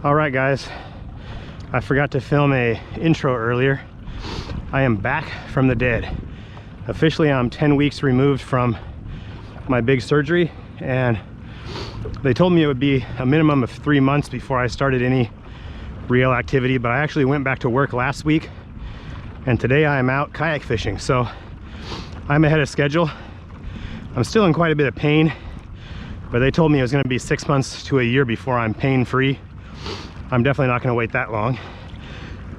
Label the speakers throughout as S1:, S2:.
S1: All right, guys, I forgot to film a intro earlier. I am back from the dead. Officially, I'm 10 weeks removed from my big surgery, and they told me it would be a minimum of 3 months before I started any real activity, but I actually went back to work last week, and today I am out kayak fishing, so I'm ahead of schedule. I'm still in quite a bit of pain, but they told me it was going to be 6 months to a year before I'm pain-free. I'm definitely not going to wait that long.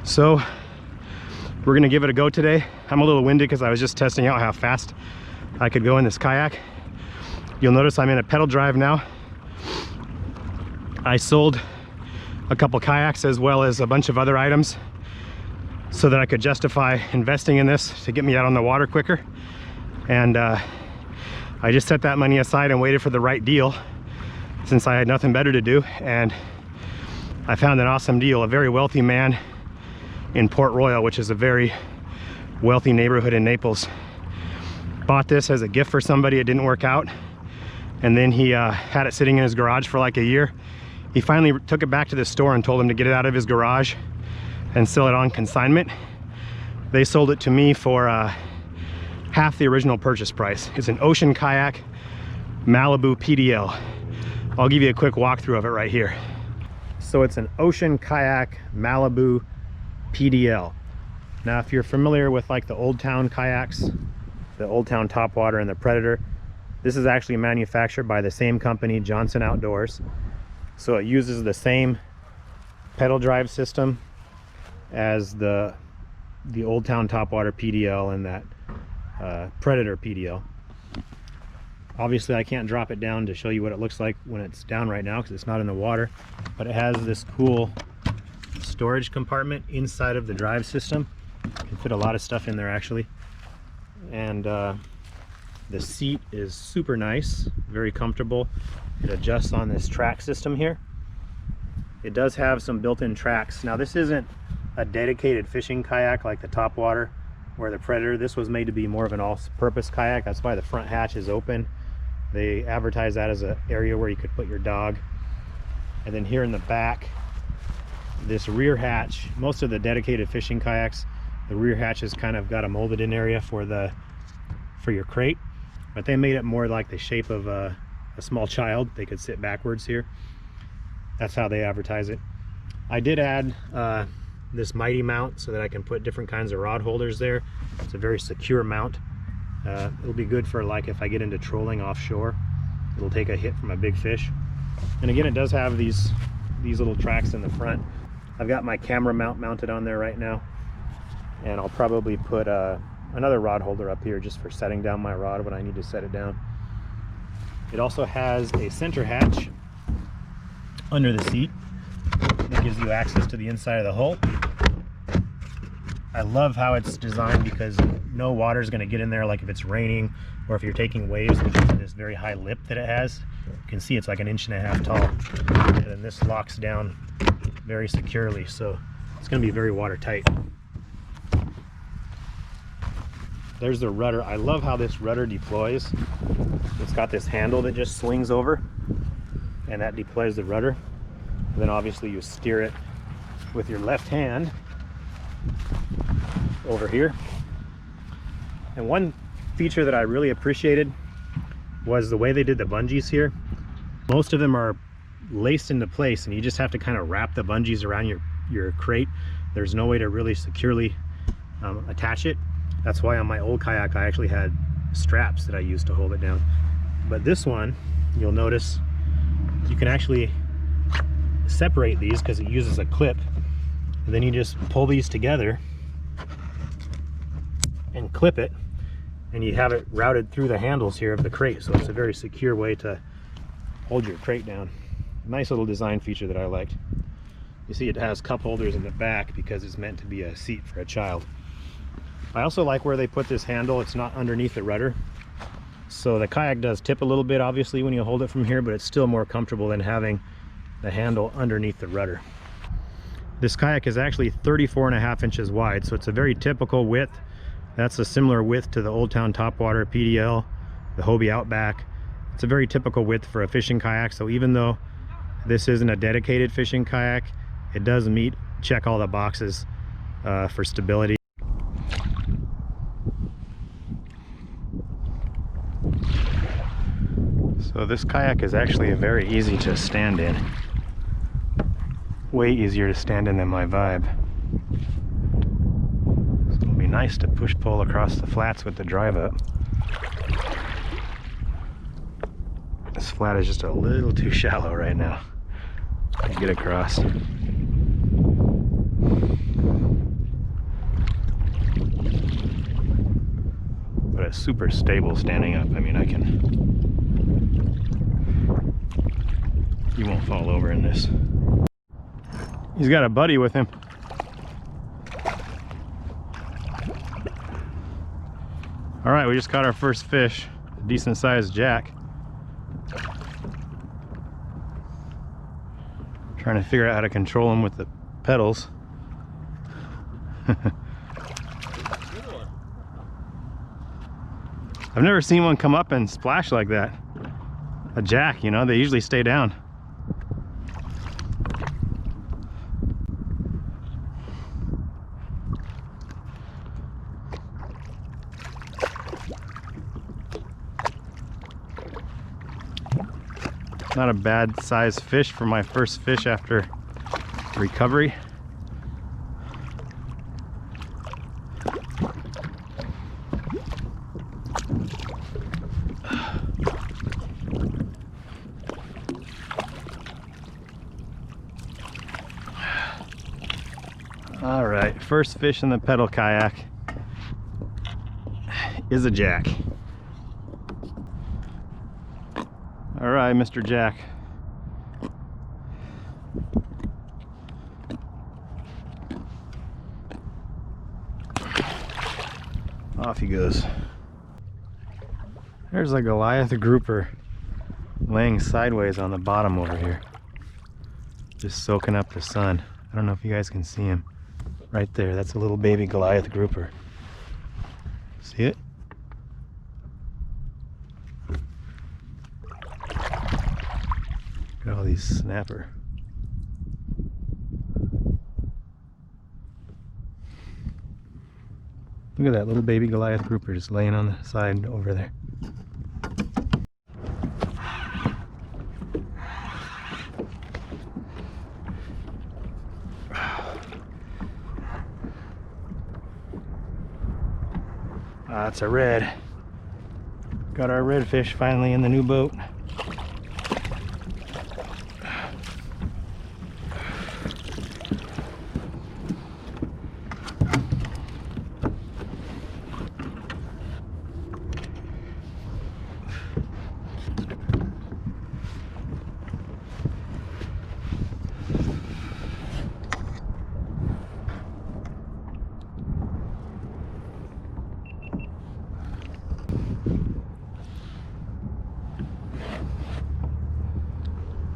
S1: So we're going to give it a go today. I'm a little winded because I was just testing out how fast I could go in this kayak. You'll notice I'm in a pedal drive now. I sold a couple kayaks as well as a bunch of other items so that I could justify investing in this to get me out on the water quicker. And I just set that money aside and waited for the right deal since I had nothing better to do. And I found an awesome deal. A very wealthy man in Port Royal, which is a very wealthy neighborhood in Naples, bought this as a gift for somebody. It didn't work out, and then he had it sitting in his garage for like a year. He finally took it back to the store and told him to get it out of his garage and sell it on consignment. They sold it to me for half the original purchase price. It's an Ocean Kayak Malibu PDL. I'll give you a quick walkthrough of it right here. So it's an Ocean Kayak Malibu PDL. Now, if you're familiar with like the Old Town kayaks, the Old Town Topwater and the Predator, this is actually manufactured by the same company, Johnson Outdoors. So it uses the same pedal drive system as the Old Town Topwater PDL and that Predator PDL. Obviously, I can't drop it down to show you what it looks like when it's down right now because it's not in the water, but it has this cool storage compartment inside of the drive system. You can fit a lot of stuff in there actually. And the seat is super nice, very comfortable. It adjusts on this track system here. It does have some built-in tracks. Now, this isn't a dedicated fishing kayak like the Topwater or the Predator. This was made to be more of an all-purpose kayak. That's why the front hatch is open. They advertise that as an area where you could put your dog. And then here in the back, this rear hatch, most of the dedicated fishing kayaks, the rear hatch has kind of got a molded in area for your crate, but they made it more like the shape of a small child. They could sit backwards here. That's how they advertise it. I did add this mighty mount so that I can put different kinds of rod holders there. It's a very secure mount. It'll be good for like if I get into trolling offshore. It'll take a hit from a big fish. And again, it does have these little tracks in the front. I've got my camera mount mounted on there right now, and I'll probably put another rod holder up here just for setting down my rod when I need to set it down. It also has a center hatch under the seat that gives you access to the inside of the hull. I love how it's designed because no water is going to get in there, like if it's raining or if you're taking waves, because of this very high lip that it has. You can see it's like 1.5 inches tall, and then this locks down very securely, so it's going to be very watertight. There's the rudder. I love how this rudder deploys. It's got this handle that just swings over, and that deploys the rudder. And then obviously you steer it with your left hand over here. And one feature that I really appreciated was the way they did the bungees here. Most of them are laced into place, and you just have to kind of wrap the bungees around your crate. There's no way to really securely attach it. That's why on my old kayak I actually had straps that I used to hold it down. But this one, you'll notice you can actually separate these because it uses a clip, and then you just pull these together and clip it, and you have it routed through the handles here of the crate, so it's a very secure way to hold your crate down. Nice little design feature that I liked. You see it has cup holders in the back because it's meant to be a seat for a child. I also like where they put this handle. It's not underneath the rudder, so the kayak does tip a little bit obviously when you hold it from here, but it's still more comfortable than having the handle underneath the rudder. This kayak is actually 34.5 inches wide, so it's a very typical width. That's a similar width to the Old Town Topwater PDL, the Hobie Outback. It's a very typical width for a fishing kayak, so even though This isn't a dedicated fishing kayak. It does check all the boxes for stability. So this kayak is actually very easy to stand in. Way easier to stand in than my Vibe. So it'll be nice to push pull across the flats with the drive up. This flat is just a little too shallow right now to get across. But it's super stable standing up. I mean, you won't fall over in this. He's got a buddy with him. All right, we just caught our first fish, a decent sized jack. Trying to figure out how to control him with the pedals. I've never seen one come up and splash like that. A jack, you know, they usually stay down. Not a bad sized fish for my first fish after recovery. All right, first fish in the pedal kayak is a jack. All right, Mr. Jack. Off he goes. There's a Goliath grouper laying sideways on the bottom over here, just soaking up the sun. I don't know if you guys can see him right there. That's a little baby Goliath grouper. See it? Look at all these snapper. Look at that little baby Goliath grouper just laying on the side over there. That's a red. Got our redfish finally in the new boat.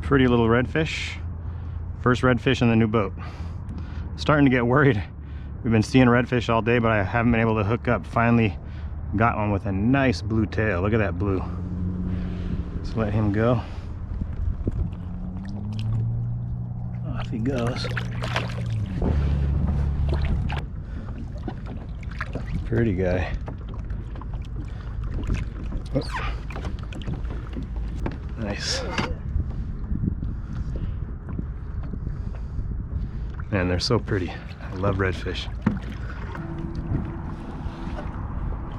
S1: Pretty little redfish. First redfish in the new boat. Starting to get worried. We've been seeing redfish all day, but I haven't been able to hook up. Finally got one with a nice blue tail. Look at that blue. Let's let him go. Off he goes. Pretty guy. Oh. Nice. Man, they're so pretty. I love redfish.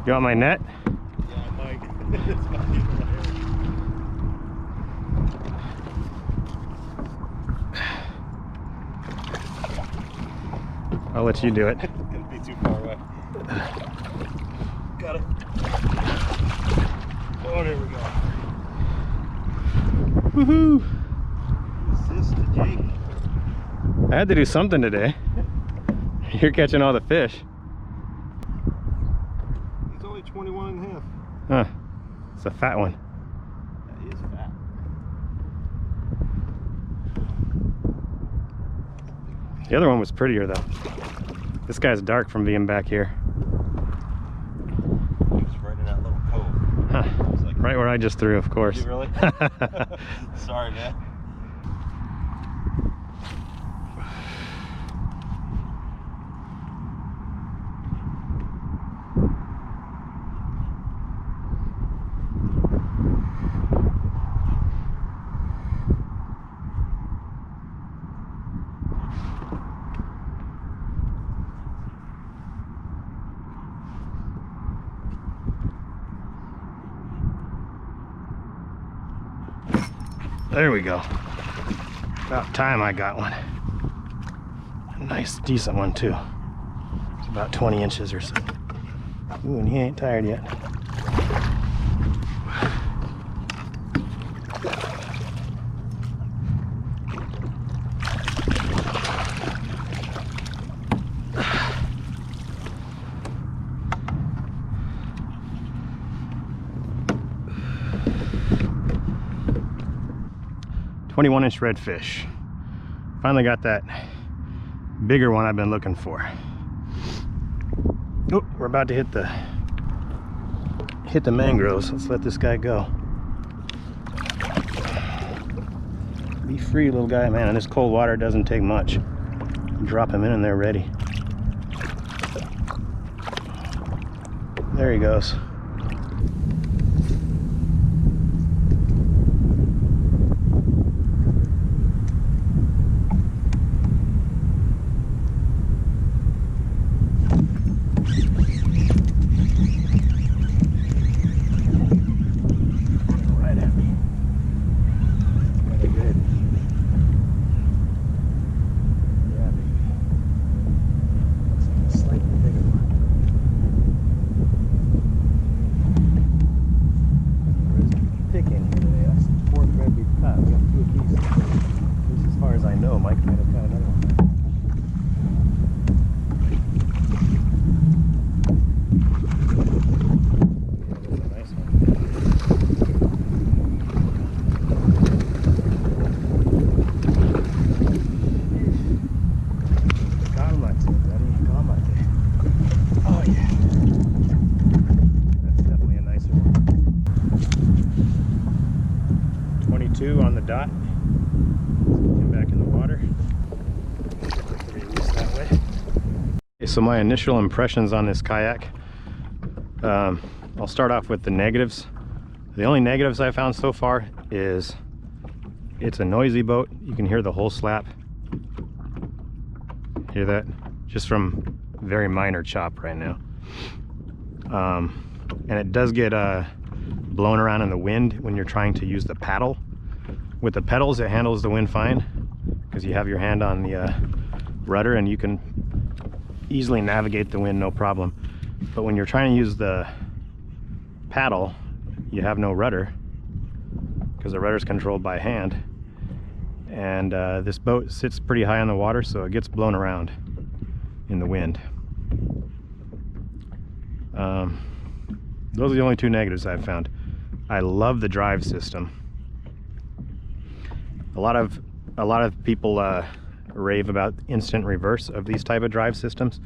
S1: You want my net?
S2: Yeah, I might. It's not even there.
S1: I'll let you do it.
S2: It's gonna be too far away. Got it. Oh, there we go.
S1: Woohoo!
S2: Assist to Jake.
S1: I had to do something today. You're catching all the fish.
S2: He's only 21 and a half.
S1: Huh. It's a fat one.
S2: Yeah, he is fat.
S1: The other one was prettier though. This guy's dark from being back here.
S2: He was right in that little cove.
S1: Huh.
S2: Like,
S1: Right where I just threw, of course.
S2: did you really? Sorry, man.
S1: There we go. About time I got one. A nice, decent one too. It's about 20 inches or so. Ooh, and he ain't tired yet. .21-inch redfish. Finally got that bigger one I've been looking for. Oh, we're about to hit the mangroves. Let's let this guy go. Be free, little guy. Man, and this cold water doesn't take much. Drop him in and they're ready. There he goes. On the dot. Get back in the water. Release that way. Okay, so my initial impressions on this kayak. I'll start off with the negatives. The only negatives I found so far is it's a noisy boat. You can hear the hull slap. Hear that? Just from very minor chop right now. And it does get blown around in the wind when you're trying to use the paddle. With the pedals, it handles the wind fine because you have your hand on the rudder and you can easily navigate the wind, no problem. But when you're trying to use the paddle, you have no rudder because the rudder is controlled by hand. And this boat sits pretty high on the water, so it gets blown around in the wind. Those are the only two negatives I've found. I love the drive system. A lot of people rave about instant reverse of these type of drive systems.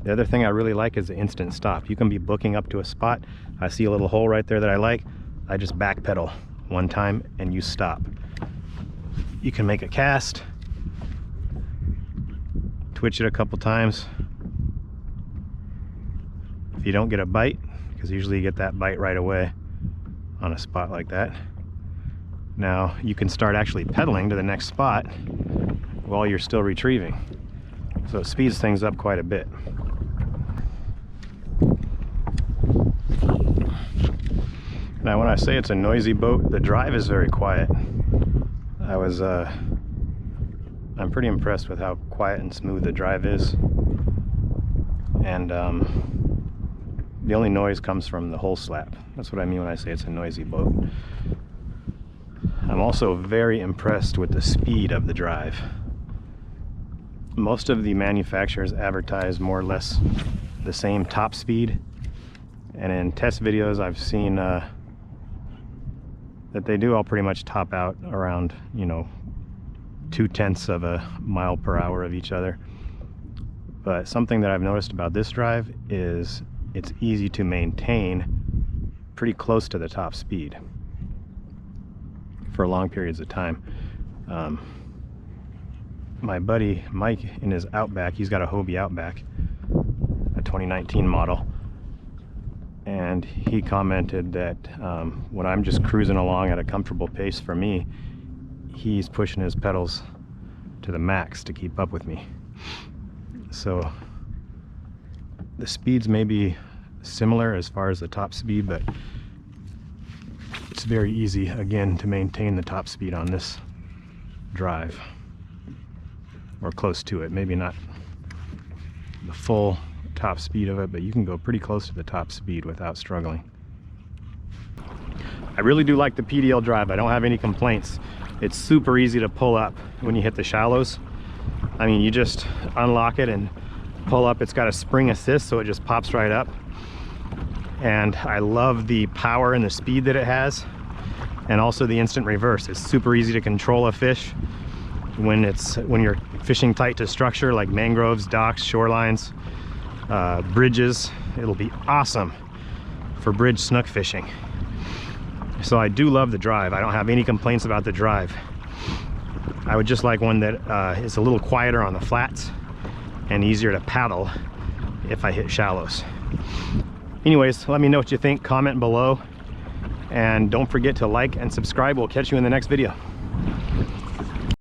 S1: The other thing I really like is the instant stop. You can be booking up to a spot. I see a little hole right there that I like. I just back pedal one time and you stop. You can make a cast, twitch it a couple times. If you don't get a bite, because usually you get that bite right away on a spot like that. Now you can start actually pedaling to the next spot while you're still retrieving. So it speeds things up quite a bit. Now when I say it's a noisy boat, the drive is very quiet. I'm pretty impressed with how quiet and smooth the drive is. And the only noise comes from the hull slap. That's what I mean when I say it's a noisy boat. I'm also very impressed with the speed of the drive. Most of the manufacturers advertise more or less the same top speed, and in test videos I've seen that they do all pretty much top out around, you know, 0.2 of a mile per hour of each other. But something that I've noticed about this drive is it's easy to maintain pretty close to the top speed for long periods of time. My buddy Mike in his Outback, he's got a Hobie Outback, a 2019 model, and he commented that when I'm just cruising along at a comfortable pace for me, he's pushing his pedals to the max to keep up with me. So the speeds may be similar as far as the top speed, but it's very easy again to maintain the top speed on this drive, or close to it. Maybe not the full top speed of it, but you can go pretty close to the top speed without struggling. I really do like the PDL drive. I don't have any complaints. It's super easy to pull up when you hit the shallows. I mean, you just unlock it and pull up. It's got a spring assist, so it just pops right up. And I love the power and the speed that it has, and also the instant reverse. It's super easy to control a fish when you're fishing tight to structure like mangroves, docks, shorelines, bridges. It'll be awesome for bridge snook fishing. So I do love the drive. I don't have any complaints about the drive. I would just like one that is a little quieter on the flats and easier to paddle if I hit shallows. Anyways, let me know what you think, comment below, and don't forget to like and subscribe. We'll catch you in the next video.